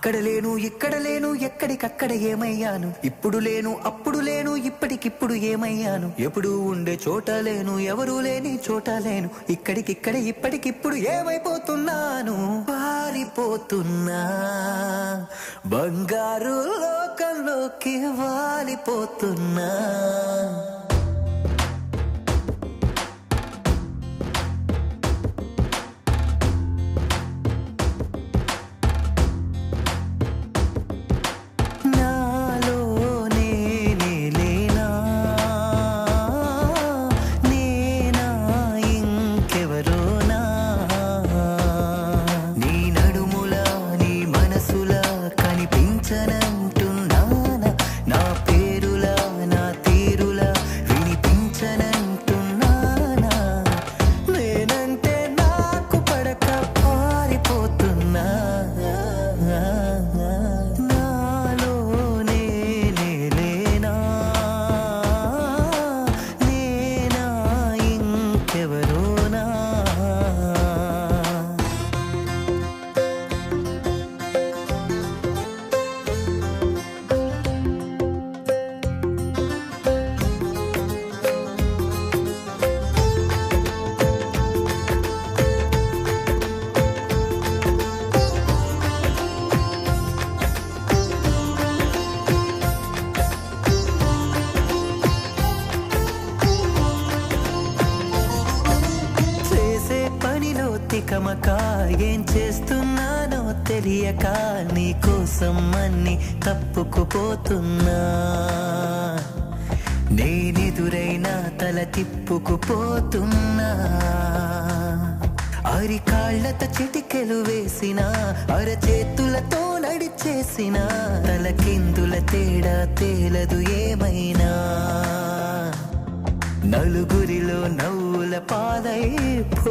అక్కడ లేను ఇక్కడ లేను ఎక్కడికక్కడ ఏమయ్యాను, ఇప్పుడు లేను అప్పుడు లేను ఇప్పటికిప్పుడు ఏమయ్యాను, ఎప్పుడు ఉండే చోట లేను ఎవరూ లేని చోట లేను, ఇక్కడికిక్కడ ఇప్పటికిప్పుడు ఏమైపోతున్నాను, పారిపోతున్నా బంగారు లోకంలోకి వాలిపోతున్నా. తికమక ఏం చేస్తున్నానో తెలియక నీ కోసం అన్ని తప్పుకుపోతున్నా, నేనెదురైనా తల తిప్పుకుపోతున్నా, అరికాళ్లతో చిటికెలు వేసిన అరచేతులతో నడిచేసిన తలకిందుల తేడా తేలదు ఏమైనా, నలుగురిలో నవ్వుల పాలైపోతున్నా.